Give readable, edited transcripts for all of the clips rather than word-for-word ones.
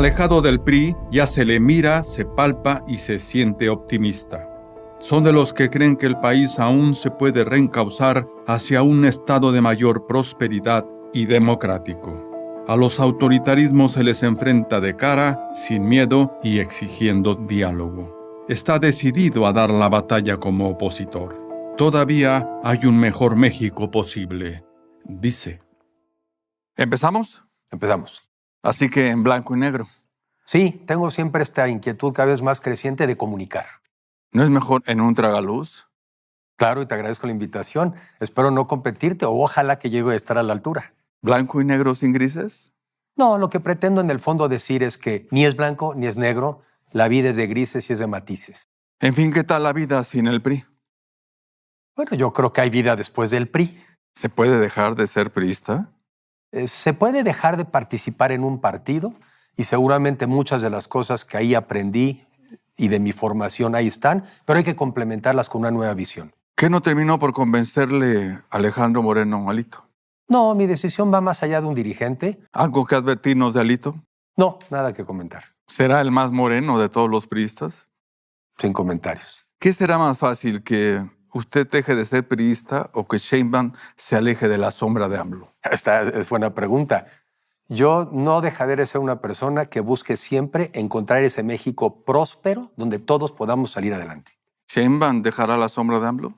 Alejado del PRI, ya se le mira, se palpa y se siente optimista. Son de los que creen que el país aún se puede reencauzar hacia un estado de mayor prosperidad y democrático. A los autoritarismos se les enfrenta de cara, sin miedo y exigiendo diálogo. Está decidido a dar la batalla como opositor. Todavía hay un mejor México posible, dice. ¿Empezamos? Empezamos. Así que en blanco y negro. Sí, tengo siempre esta inquietud cada vez más creciente de comunicar. ¿No es mejor en un tragaluz? Claro, y te agradezco la invitación. Espero no competirte o ojalá que llegue a estar a la altura. ¿Blanco y negro sin grises? No, lo que pretendo en el fondo decir es que ni es blanco ni es negro. La vida es de grises y es de matices. En fin, ¿qué tal la vida sin el PRI? Bueno, yo creo que hay vida después del PRI. ¿Se puede dejar de ser priista? Se puede dejar de participar en un partido y seguramente muchas de las cosas que ahí aprendí y de mi formación ahí están, pero hay que complementarlas con una nueva visión. ¿Qué no terminó por convencerle a Alejandro Moreno Alito? No, mi decisión va más allá de un dirigente. ¿Algo que advertirnos de Alito? No, nada que comentar. ¿Será el más moreno de todos los priistas? Sin comentarios. ¿Qué será más fácil, que usted deje de ser priista o que Sheinbaum se aleje de la sombra de AMLO? Esta es buena pregunta. Yo no dejaré de ser una persona que busque siempre encontrar ese México próspero donde todos podamos salir adelante. ¿Sheinbaum dejará la sombra de AMLO?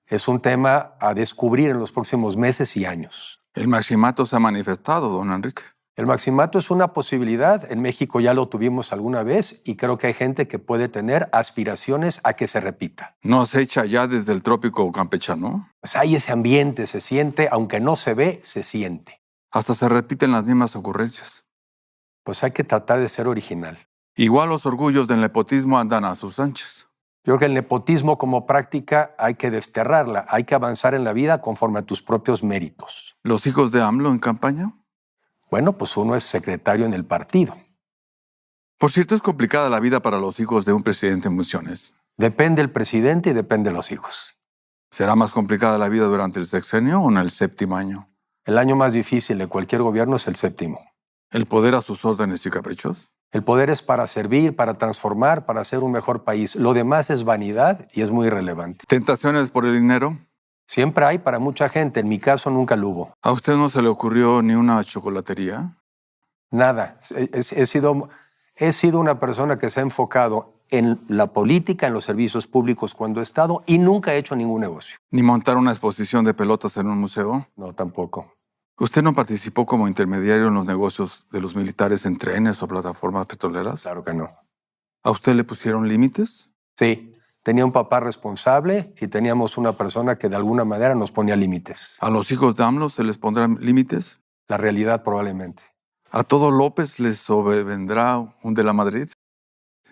Es un tema a descubrir en los próximos meses y años. El maximato se ha manifestado, don Enrique. El maximato es una posibilidad. En México ya lo tuvimos alguna vez y creo que hay gente que puede tener aspiraciones a que se repita. ¿No acecha ya desde el trópico campechano? Pues hay ese ambiente, se siente, aunque no se ve, se siente. Hasta se repiten las mismas ocurrencias. Pues hay que tratar de ser original. Igual los orgullos del nepotismo andan a sus anchas. Yo creo que el nepotismo como práctica hay que desterrarla, hay que avanzar en la vida conforme a tus propios méritos. ¿Los hijos de AMLO en campaña? Bueno, pues uno es secretario en el partido. Por cierto, es complicada la vida para los hijos de un presidente en funciones. Depende el presidente y depende de los hijos. ¿Será más complicada la vida durante el sexenio o en el séptimo año? El año más difícil de cualquier gobierno es el séptimo. ¿El poder a sus órdenes y caprichos? El poder es para servir, para transformar, para hacer un mejor país. Lo demás es vanidad y es muy irrelevante. ¿Tentaciones por el dinero? Siempre hay para mucha gente. En mi caso nunca lo hubo. ¿A usted no se le ocurrió ni una chocolatería? Nada. He sido una persona que se ha enfocado en la política, en los servicios públicos cuando he estado y nunca he hecho ningún negocio. ¿Ni montar una exposición de pelotas en un museo? No, tampoco. ¿Usted no participó como intermediario en los negocios de los militares en trenes o plataformas petroleras? Claro que no. ¿A usted le pusieron límites? Sí, tenía un papá responsable y teníamos una persona que de alguna manera nos ponía límites. ¿A los hijos de AMLO se les pondrán límites? La realidad probablemente. ¿A todo López les sobrevendrá un de la Madrid?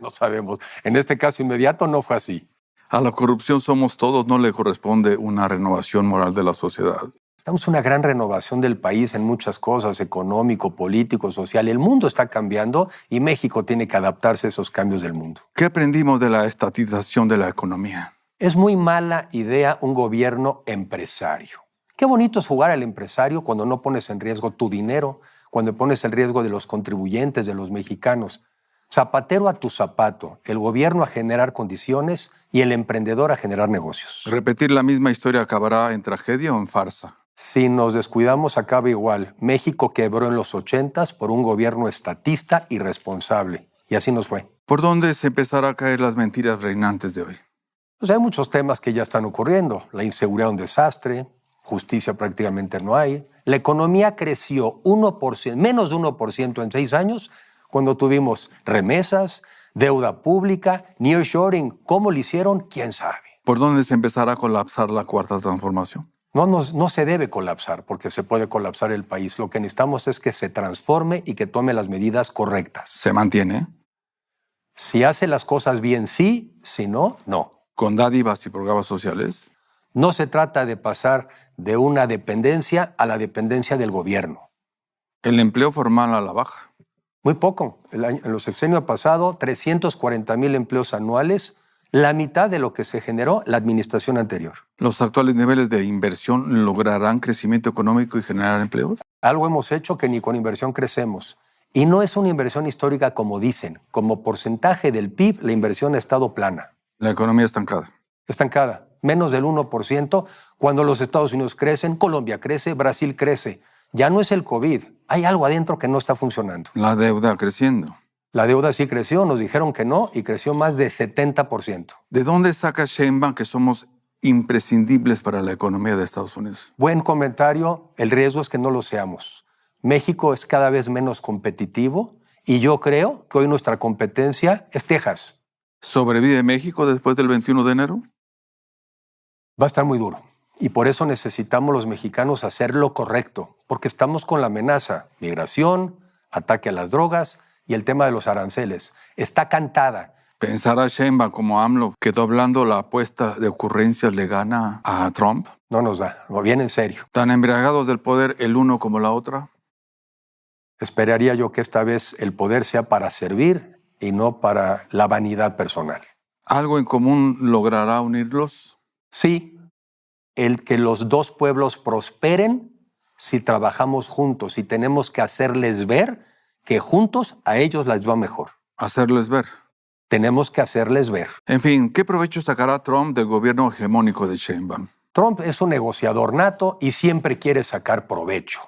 No sabemos. En este caso inmediato no fue así. ¿A la corrupción somos todos no le corresponde una renovación moral de la sociedad? Estamos en una gran renovación del país en muchas cosas, económico, político, social. El mundo está cambiando y México tiene que adaptarse a esos cambios del mundo. ¿Qué aprendimos de la estatización de la economía? Es muy mala idea un gobierno empresario. Qué bonito es jugar al empresario cuando no pones en riesgo tu dinero, cuando pones en riesgo de los contribuyentes, de los mexicanos. Zapatero a tu zapato, el gobierno a generar condiciones y el emprendedor a generar negocios. ¿Repetir la misma historia acabará en tragedia o en farsa? Si nos descuidamos, acaba igual. México quebró en los 80s por un gobierno estatista irresponsable. Y así nos fue. ¿Por dónde se empezará a caer las mentiras reinantes de hoy? Pues hay muchos temas que ya están ocurriendo. La inseguridad es un desastre, justicia prácticamente no hay. La economía creció 1%, menos de 1% en 6 años cuando tuvimos remesas, deuda pública, nearshoring. ¿Cómo lo hicieron? ¿Quién sabe? ¿Por dónde se empezará a colapsar la cuarta transformación? No se debe colapsar porque se puede colapsar el país. Lo que necesitamos es que se transforme y que tome las medidas correctas. ¿Se mantiene? Si hace las cosas bien, sí. Si no, no. ¿Con dádivas y programas sociales? No se trata de pasar de una dependencia a la dependencia del gobierno. ¿El empleo formal a la baja? Muy poco. En los sexenios pasados, 340,000 empleos anuales, la mitad de lo que se generó la administración anterior. ¿Los actuales niveles de inversión lograrán crecimiento económico y generar empleos? Algo hemos hecho que ni con inversión crecemos. Y no es una inversión histórica como dicen. Como porcentaje del PIB, la inversión ha estado plana. La economía estancada. Estancada, menos del 1%. Cuando los Estados Unidos crecen, Colombia crece, Brasil crece. Ya no es el COVID. Hay algo adentro que no está funcionando. La deuda creciendo. La deuda sí creció, nos dijeron que no, y creció más de 70%. ¿De dónde saca Sheinbaum que somos imprescindibles para la economía de Estados Unidos? Buen comentario, el riesgo es que no lo seamos. México es cada vez menos competitivo y yo creo que hoy nuestra competencia es Texas. ¿Sobrevive México después del 21 de enero? Va a estar muy duro y por eso necesitamos los mexicanos hacer lo correcto, porque estamos con la amenaza, migración, ataque a las drogas y el tema de los aranceles. Está cantada. ¿Pensará Sheinbaum como AMLO que doblando la apuesta de ocurrencias le gana a Trump? No nos da, o bien en serio. ¿Tan embriagados del poder el uno como la otra? Esperaría yo que esta vez el poder sea para servir y no para la vanidad personal. ¿Algo en común logrará unirlos? Sí, el que los dos pueblos prosperen si trabajamos juntos y tenemos que hacerles ver que juntos a ellos les va mejor. Hacerles ver. Tenemos que hacerles ver. En fin, ¿qué provecho sacará Trump del gobierno hegemónico de Sheinbaum? Trump es un negociador nato y siempre quiere sacar provecho.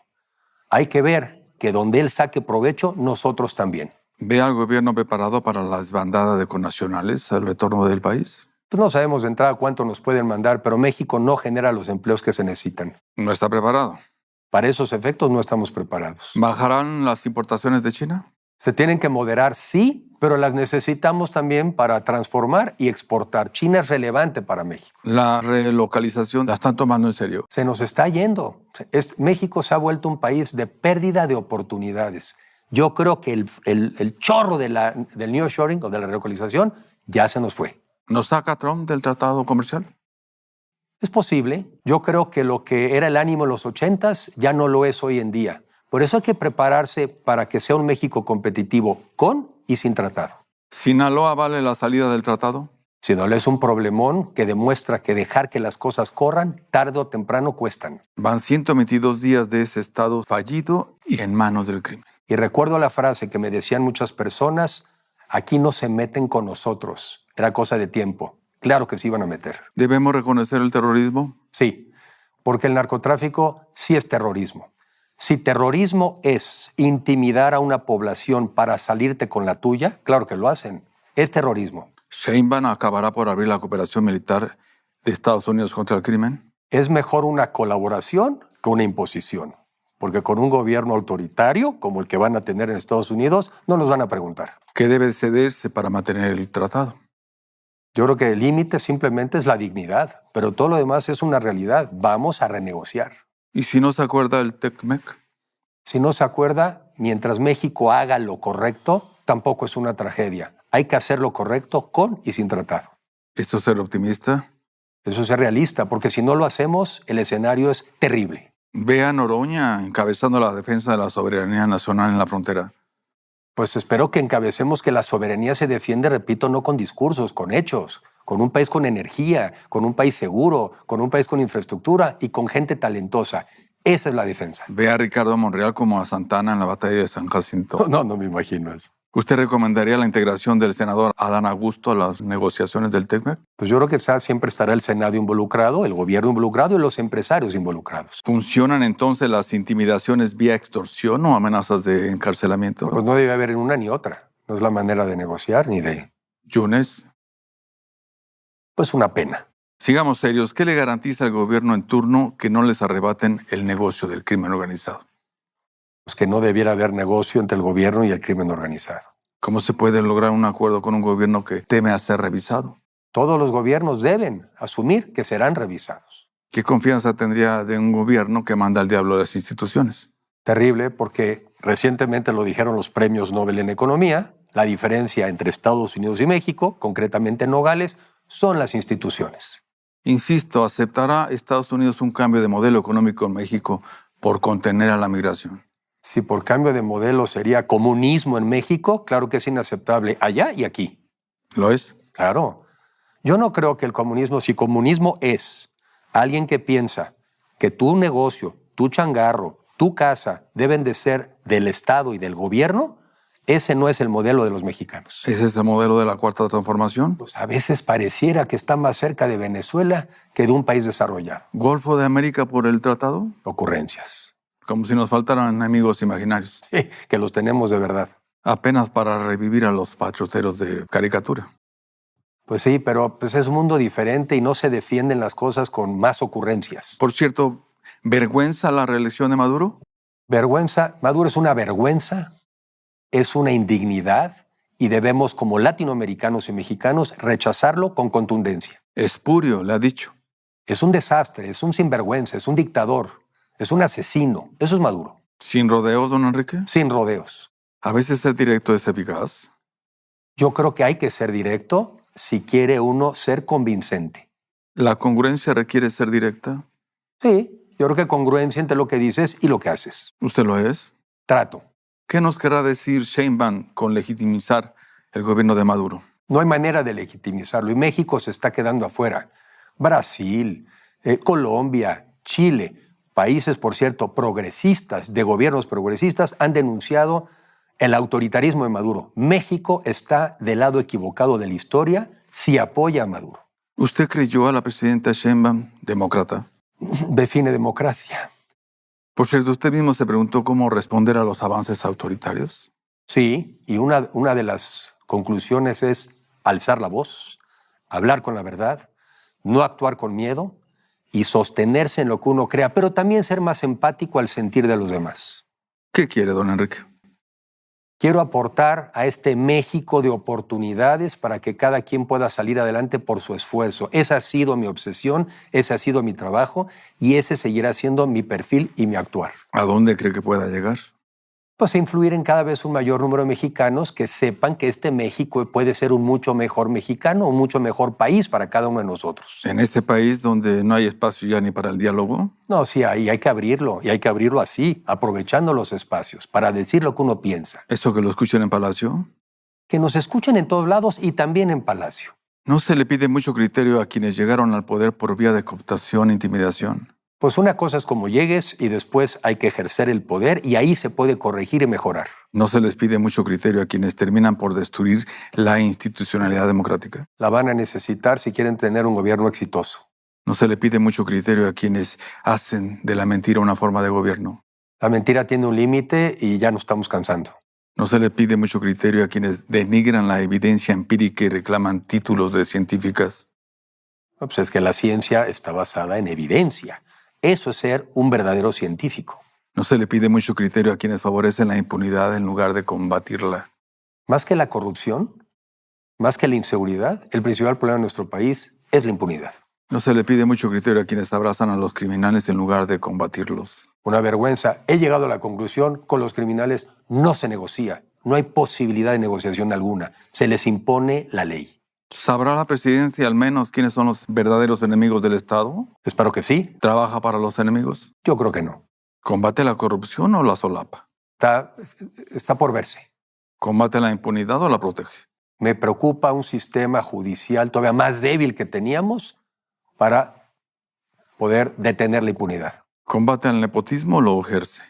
Hay que ver que donde él saque provecho, nosotros también. ¿Ve al gobierno preparado para la desbandada de connacionales al retorno del país? Pues no sabemos de entrada cuánto nos pueden mandar, pero México no genera los empleos que se necesitan. No está preparado. Para esos efectos no estamos preparados. ¿Bajarán las importaciones de China? Se tienen que moderar, sí, pero las necesitamos también para transformar y exportar. China es relevante para México. ¿La relocalización la están tomando en serio? Se nos está yendo. México se ha vuelto un país de pérdida de oportunidades. Yo creo que el chorro del nearshoring o de la relocalización ya se nos fue. ¿Nos saca Trump del tratado comercial? Es posible. Yo creo que lo que era el ánimo en los 80s ya no lo es hoy en día. Por eso hay que prepararse para que sea un México competitivo con y sin tratado. ¿Sinaloa vale la salida del tratado? Sinaloa es un problemón que demuestra que dejar que las cosas corran tarde o temprano cuestan. Van 122 días de ese estado fallido y en manos del crimen. Y recuerdo la frase que me decían muchas personas, aquí no se meten con nosotros. Era cosa de tiempo. Claro que se iban a meter. ¿Debemos reconocer el terrorismo? Sí, porque el narcotráfico sí es terrorismo. Si terrorismo es intimidar a una población para salirte con la tuya, claro que lo hacen. Es terrorismo. ¿Sheinbaum acabará por abrir la cooperación militar de Estados Unidos contra el crimen? Es mejor una colaboración que una imposición, porque con un gobierno autoritario como el que van a tener en Estados Unidos, no nos van a preguntar. ¿Qué debe cederse para mantener el tratado? Yo creo que el límite simplemente es la dignidad, pero todo lo demás es una realidad. Vamos a renegociar. ¿Y si no se acuerda el TECMEC? Si no se acuerda, mientras México haga lo correcto, tampoco es una tragedia. Hay que hacer lo correcto con y sin tratado. ¿Esto es ser optimista? Eso es ser realista, porque si no lo hacemos, el escenario es terrible. Ve a Noroña encabezando la defensa de la soberanía nacional en la frontera. Pues espero que encabecemos que la soberanía se defiende, repito, no con discursos, con hechos, con un país con energía, con un país seguro, con un país con infraestructura y con gente talentosa. Esa es la defensa. Ve a Ricardo Monreal como a Santana en la batalla de San Jacinto. No me imagino eso. ¿Usted recomendaría la integración del senador Adán Augusto a las negociaciones del TECMEC? Pues yo creo que siempre estará el Senado involucrado, el gobierno involucrado y los empresarios involucrados. ¿Funcionan entonces las intimidaciones vía extorsión o amenazas de encarcelamiento? Pues no debe haber en una ni otra. No es la manera de negociar ni de... Yunes. Pues una pena. Sigamos serios. ¿Qué le garantiza al gobierno en turno que no les arrebaten el negocio del crimen organizado? Pues que no debiera haber negocio entre el gobierno y el crimen organizado. ¿Cómo se puede lograr un acuerdo con un gobierno que teme a ser revisado? Todos los gobiernos deben asumir que serán revisados. ¿Qué confianza tendría de un gobierno que manda al diablo a las instituciones? Terrible, porque recientemente lo dijeron los premios Nobel en Economía, la diferencia entre Estados Unidos y México, concretamente Nogales, son las instituciones. Insisto, ¿aceptará Estados Unidos un cambio de modelo económico en México por contener a la migración? Si por cambio de modelo sería comunismo en México, claro que es inaceptable allá y aquí. ¿Lo es? Claro. Yo no creo que el comunismo, si comunismo es alguien que piensa que tu negocio, tu changarro, tu casa deben de ser del Estado y del gobierno, ese no es el modelo de los mexicanos. ¿Ese es el modelo de la Cuarta Transformación? Pues a veces pareciera que está más cerca de Venezuela que de un país desarrollado. ¿Golfo de América por el tratado? Ocurrencias. Como si nos faltaran enemigos imaginarios. Sí, que los tenemos de verdad. Apenas para revivir a los patrioteros de caricatura. Pues sí, pero pues es un mundo diferente y no se defienden las cosas con más ocurrencias. Por cierto, ¿vergüenza la reelección de Maduro? Vergüenza, Maduro es una vergüenza, es una indignidad y debemos como latinoamericanos y mexicanos rechazarlo con contundencia. Espurio le ha dicho. Es un desastre, es un sinvergüenza, es un dictador, es un asesino. Eso es Maduro. ¿Sin rodeos, don Enrique? Sin rodeos. A veces ser directo es eficaz. Yo creo que hay que ser directo si quiere uno ser convincente. ¿La congruencia requiere ser directa? Sí, yo creo que congruencia entre lo que dices y lo que haces. ¿Usted lo es? Trato. ¿Qué nos querrá decir Sheinbaum con legitimizar el gobierno de Maduro? No hay manera de legitimizarlo y México se está quedando afuera. Brasil, Colombia, Chile, países, por cierto, progresistas, de gobiernos progresistas, han denunciado el autoritarismo de Maduro. México está del lado equivocado de la historia si apoya a Maduro. ¿Usted creyó a la presidenta Sheinbaum demócrata? Define democracia. Por cierto, usted mismo se preguntó cómo responder a los avances autoritarios. Sí, y una de las conclusiones es alzar la voz, hablar con la verdad, no actuar con miedo y sostenerse en lo que uno crea, pero también ser más empático al sentir de los demás. ¿Qué quiere, don Enrique? Quiero aportar a este México de oportunidades para que cada quien pueda salir adelante por su esfuerzo. Esa ha sido mi obsesión, ese ha sido mi trabajo y ese seguirá siendo mi perfil y mi actuar. ¿A dónde cree que pueda llegar? Pues a influir en cada vez un mayor número de mexicanos que sepan que este México puede ser un mucho mejor mexicano, un mucho mejor país para cada uno de nosotros. ¿En este país donde no hay espacio ya ni para el diálogo? No, sí, hay que abrirlo y hay que abrirlo así, aprovechando los espacios para decir lo que uno piensa. ¿Eso que lo escuchen en Palacio? Que nos escuchen en todos lados y también en Palacio. ¿No se le pide mucho criterio a quienes llegaron al poder por vía de cooptación e intimidación? Pues una cosa es como llegues y después hay que ejercer el poder y ahí se puede corregir y mejorar. ¿No se les pide mucho criterio a quienes terminan por destruir la institucionalidad democrática? La van a necesitar si quieren tener un gobierno exitoso. ¿No se le pide mucho criterio a quienes hacen de la mentira una forma de gobierno? La mentira tiene un límite y ya nos estamos cansando. ¿No se le pide mucho criterio a quienes denigran la evidencia empírica y reclaman títulos de científicas? Pues es que la ciencia está basada en evidencia. Eso es ser un verdadero científico. ¿No se le pide mucho criterio a quienes favorecen la impunidad en lugar de combatirla? Más que la corrupción, más que la inseguridad, el principal problema de nuestro país es la impunidad. ¿No se le pide mucho criterio a quienes abrazan a los criminales en lugar de combatirlos? Una vergüenza. He llegado a la conclusión, con los criminales no se negocia. No hay posibilidad de negociación alguna. Se les impone la ley. ¿Sabrá la presidencia al menos quiénes son los verdaderos enemigos del Estado? Espero que sí. ¿Trabaja para los enemigos? Yo creo que no. ¿Combate la corrupción o la solapa? Está por verse. ¿Combate la impunidad o la protege? Me preocupa un sistema judicial todavía más débil que teníamos para poder detener la impunidad. ¿Combate el nepotismo o lo ejerce?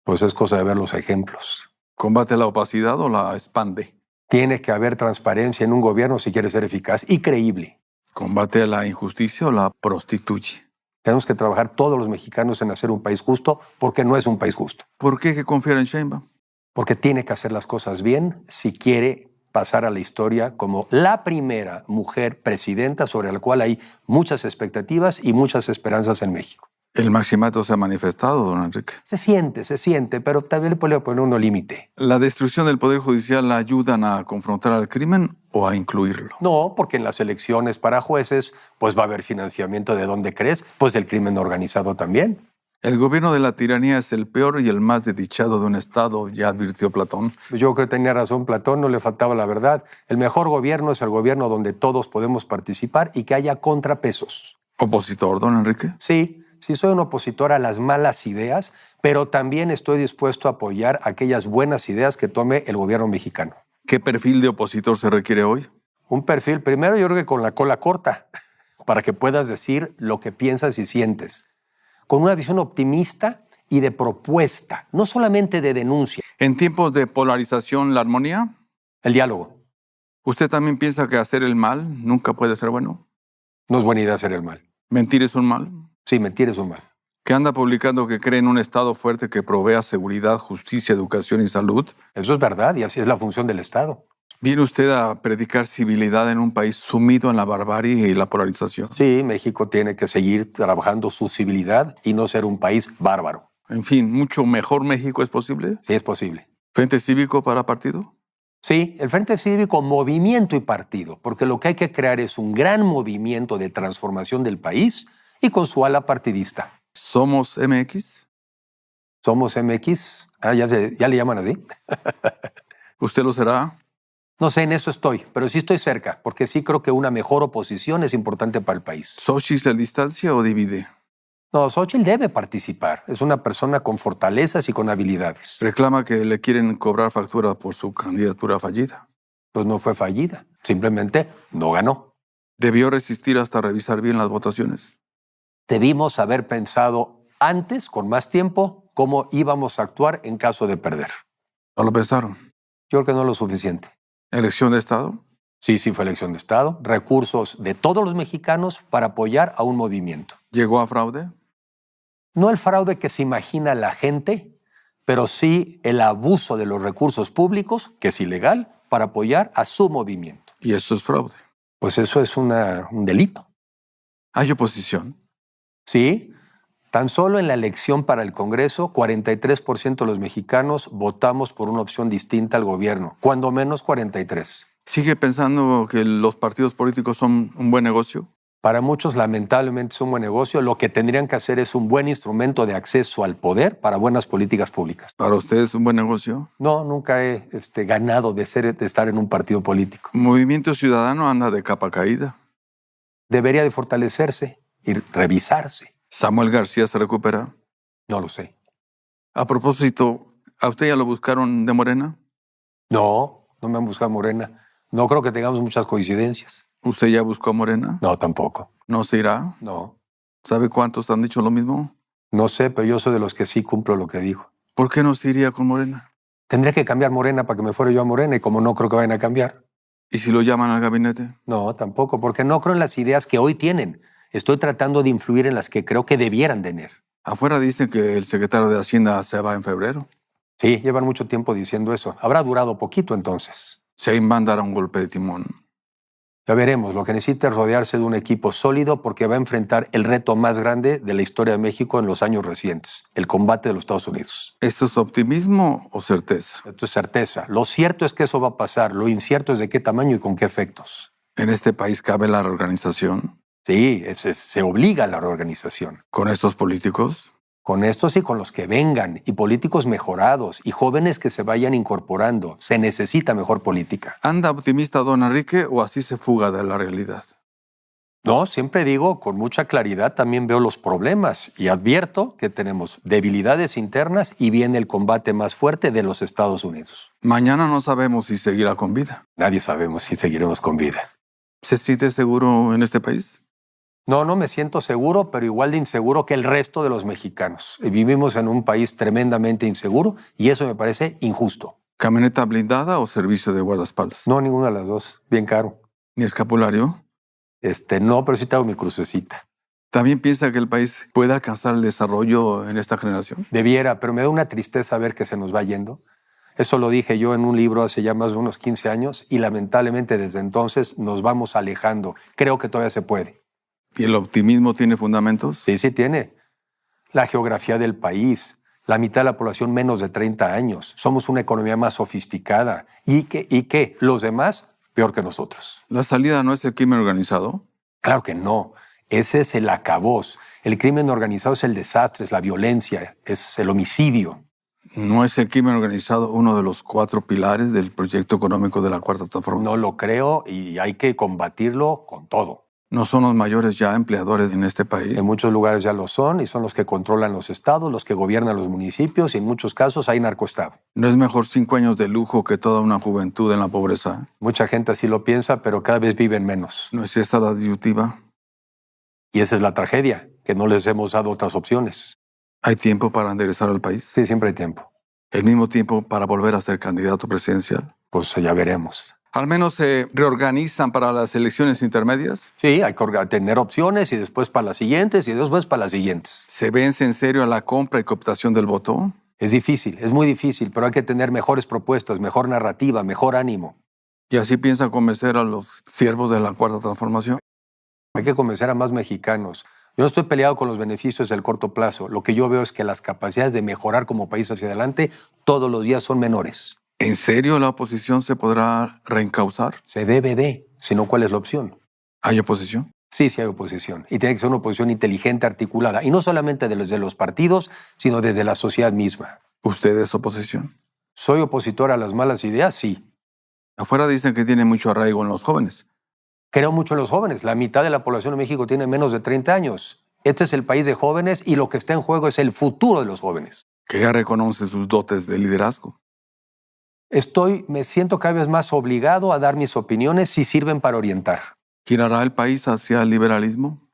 Pues es cosa de ver los ejemplos. ¿Combate la opacidad o la expande? Tiene que haber transparencia en un gobierno si quiere ser eficaz y creíble. ¿Combate la injusticia o la prostituye? Tenemos que trabajar todos los mexicanos en hacer un país justo porque no es un país justo. ¿Por qué hay que confiar en Sheinbaum? Porque tiene que hacer las cosas bien si quiere pasar a la historia como la primera mujer presidenta sobre la cual hay muchas expectativas y muchas esperanzas en México. El maximato se ha manifestado, don Enrique. Se siente, pero también le puede poner uno límite. ¿La destrucción del Poder Judicial la ayudan a confrontar al crimen o a incluirlo? No, porque en las elecciones para jueces pues va a haber financiamiento de dónde crees, pues del crimen organizado también. El gobierno de la tiranía es el peor y el más desdichado de un Estado, ya advirtió Platón. Yo creo que tenía razón Platón, no le faltaba la verdad. El mejor gobierno es el gobierno donde todos podemos participar y que haya contrapesos. ¿Opositor, don Enrique? Sí, soy un opositor a las malas ideas, pero también estoy dispuesto a apoyar aquellas buenas ideas que tome el gobierno mexicano. ¿Qué perfil de opositor se requiere hoy? Un perfil, primero yo creo que con la cola corta, para que puedas decir lo que piensas y sientes. Con una visión optimista y de propuesta, no solamente de denuncia. En tiempos de polarización, la armonía. El diálogo. ¿Usted también piensa que hacer el mal nunca puede ser bueno? No es buena idea hacer el mal. ¿Mentir es un mal? Sí, mentir es un mal. Que anda publicando que cree en un Estado fuerte que provea seguridad, justicia, educación y salud. Eso es verdad y así es la función del Estado. ¿Viene usted a predicar civilidad en un país sumido en la barbarie y la polarización? Sí, México tiene que seguir trabajando su civilidad y no ser un país bárbaro. En fin, ¿mucho mejor México es posible? Sí, es posible. ¿Frente cívico para partido? Sí, el Frente Cívico, movimiento y partido, porque lo que hay que crear es un gran movimiento de transformación del país y con su ala partidista. ¿Somos MX? ¿Somos MX? ¿Ya le llaman así? ¿Usted lo será? No sé, en eso estoy, pero sí estoy cerca, porque sí creo que una mejor oposición es importante para el país. ¿Xochitl se distancia o divide? No, Xóchitl debe participar. Es una persona con fortalezas y con habilidades. Reclama que le quieren cobrar factura por su candidatura fallida. Pues no fue fallida, simplemente no ganó. ¿Debió resistir hasta revisar bien las votaciones? Debimos haber pensado antes, con más tiempo, cómo íbamos a actuar en caso de perder. ¿No lo pensaron? Yo creo que no lo suficiente. ¿Elección de Estado? Sí, fue elección de Estado, recursos de todos los mexicanos para apoyar a un movimiento. ¿Llegó a fraude? No el fraude que se imagina la gente, pero sí el abuso de los recursos públicos, que es ilegal, para apoyar a su movimiento. ¿Y eso es fraude? Pues eso es un delito. ¿Hay oposición? Sí, tan solo en la elección para el Congreso, 43% de los mexicanos votamos por una opción distinta al gobierno, cuando menos 43%. ¿Sigue pensando que los partidos políticos son un buen negocio? Para muchos, lamentablemente, es un buen negocio. Lo que tendrían que hacer es un buen instrumento de acceso al poder para buenas políticas públicas. ¿Para usted es un buen negocio? No, nunca he ganado de estar en un partido político. Movimiento Ciudadano anda de capa caída. Debería de fortalecerse y revisarse. ¿Samuel García se recupera? No lo sé. A propósito, ¿a usted ya lo buscaron de Morena? No me han buscado Morena. No creo que tengamos muchas coincidencias. ¿Usted ya buscó a Morena? No, tampoco. ¿No se irá? No. ¿Sabe cuántos han dicho lo mismo? No sé, pero yo soy de los que sí cumplo lo que dijo. ¿Por qué no se iría con Morena? Tendría que cambiar Morena para que me fuera yo a Morena y como no creo que vayan a cambiar. ¿Y si lo llaman al gabinete? No, tampoco, porque no creo en las ideas que hoy tienen. Estoy tratando de influir en las que creo que debieran tener. Afuera dicen que el secretario de Hacienda se va en febrero. Sí, llevan mucho tiempo diciendo eso. Habrá durado poquito entonces. Sheinbaum dará un golpe de timón. Ya veremos. Lo que necesita es rodearse de un equipo sólido porque va a enfrentar el reto más grande de la historia de México en los años recientes, el combate de los Estados Unidos. ¿Esto es optimismo o certeza? Esto es certeza. Lo cierto es que eso va a pasar. Lo incierto es de qué tamaño y con qué efectos. ¿En este país cabe la reorganización? Sí, se obliga a la reorganización. ¿Con estos políticos? Con estos y con los que vengan, y políticos mejorados, y jóvenes que se vayan incorporando. Se necesita mejor política. ¿Anda optimista don Enrique o así se fuga de la realidad? No, siempre digo, con mucha claridad también veo los problemas y advierto que tenemos debilidades internas y viene el combate más fuerte de los Estados Unidos. Mañana no sabemos si seguirá con vida. Nadie sabemos si seguiremos con vida. ¿Se siente seguro en este país? No me siento seguro, pero igual de inseguro que el resto de los mexicanos. Vivimos en un país tremendamente inseguro y eso me parece injusto. ¿Camioneta blindada o servicio de guardaespaldas? No, ninguna de las dos. Bien caro. ¿Ni escapulario? No, pero sí tengo mi crucecita. ¿También piensa que el país puede alcanzar el desarrollo en esta generación? Debiera, pero me da una tristeza ver que se nos va yendo. Eso lo dije yo en un libro hace ya más de unos 15 años y lamentablemente desde entonces nos vamos alejando. Creo que todavía se puede. ¿Y el optimismo tiene fundamentos? Sí tiene. La geografía del país, la mitad de la población menos de 30 años. Somos una economía más sofisticada. ¿Y qué? Los demás, peor que nosotros. ¿La salida no es el crimen organizado? Claro que no. Ese es el acabós. El crimen organizado es el desastre, es la violencia, es el homicidio. ¿No es el crimen organizado uno de los 4 pilares del proyecto económico de la Cuarta Transformación? No lo creo y hay que combatirlo con todo. ¿No son los mayores ya empleadores en este país? En muchos lugares ya lo son y son los que controlan los estados, los que gobiernan los municipios y en muchos casos hay narcoestado. ¿No es mejor 5 años de lujo que toda una juventud en la pobreza? Mucha gente así lo piensa, pero cada vez viven menos. ¿No es esta la disyuntiva? Y esa es la tragedia, que no les hemos dado otras opciones. ¿Hay tiempo para enderezar el país? Sí, siempre hay tiempo. ¿El mismo tiempo para volver a ser candidato presidencial? Pues ya veremos. ¿Al menos se reorganizan para las elecciones intermedias? Sí, hay que tener opciones y después para las siguientes y después para las siguientes. ¿Se vence en serio a la compra y cooptación del voto? Es difícil, es muy difícil, pero hay que tener mejores propuestas, mejor narrativa, mejor ánimo. ¿Y así piensan convencer a los siervos de la Cuarta Transformación? Hay que convencer a más mexicanos. Yo no estoy peleado con los beneficios del corto plazo. Lo que yo veo es que las capacidades de mejorar como país hacia adelante todos los días son menores. ¿En serio la oposición se podrá reencauzar? Se debe de, si no, ¿cuál es la opción? ¿Hay oposición? Sí, sí hay oposición. Y tiene que ser una oposición inteligente, articulada. Y no solamente desde los partidos, sino desde la sociedad misma. ¿Usted es oposición? ¿Soy opositor a las malas ideas? Sí. Afuera dicen que tiene mucho arraigo en los jóvenes. Creo mucho en los jóvenes. La mitad de la población de México tiene menos de 30 años. Este es el país de jóvenes y lo que está en juego es el futuro de los jóvenes. Que ya reconoce sus dotes de liderazgo. Me siento cada vez más obligado a dar mis opiniones si sirven para orientar. ¿Girará el país hacia el liberalismo?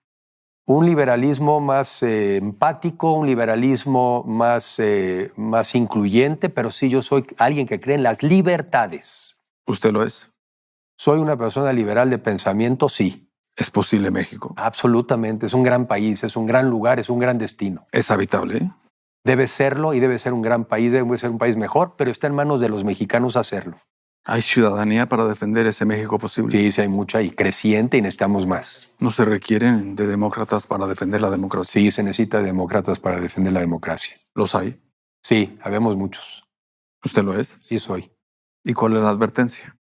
Un liberalismo más empático, un liberalismo más incluyente, pero sí yo soy alguien que cree en las libertades. ¿Usted lo es? ¿Soy una persona liberal de pensamiento? Sí. ¿Es posible México? Absolutamente. Es un gran país, es un gran lugar, es un gran destino. ¿Es habitable? Debe serlo y debe ser un gran país, debe ser un país mejor, pero está en manos de los mexicanos hacerlo. ¿Hay ciudadanía para defender ese México posible? Sí, sí hay mucha y creciente y necesitamos más. ¿No se requieren de demócratas para defender la democracia? Sí, se necesita de demócratas para defender la democracia. ¿Los hay? Sí, habemos muchos. ¿Usted lo es? Sí soy. ¿Y cuál es la advertencia?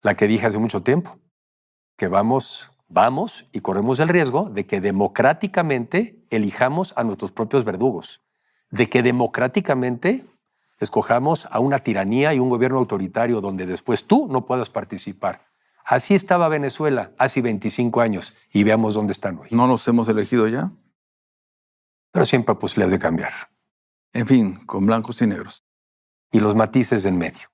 La que dije hace mucho tiempo, que vamos y corremos el riesgo de que democráticamente elijamos a nuestros propios verdugos, de que democráticamente escojamos a una tiranía y un gobierno autoritario donde después tú no puedas participar. Así estaba Venezuela hace 25 años y veamos dónde están hoy. ¿No los hemos elegido ya? Pero siempre hay posibilidades de cambiar. En fin, con blancos y negros. Y los matices en medio.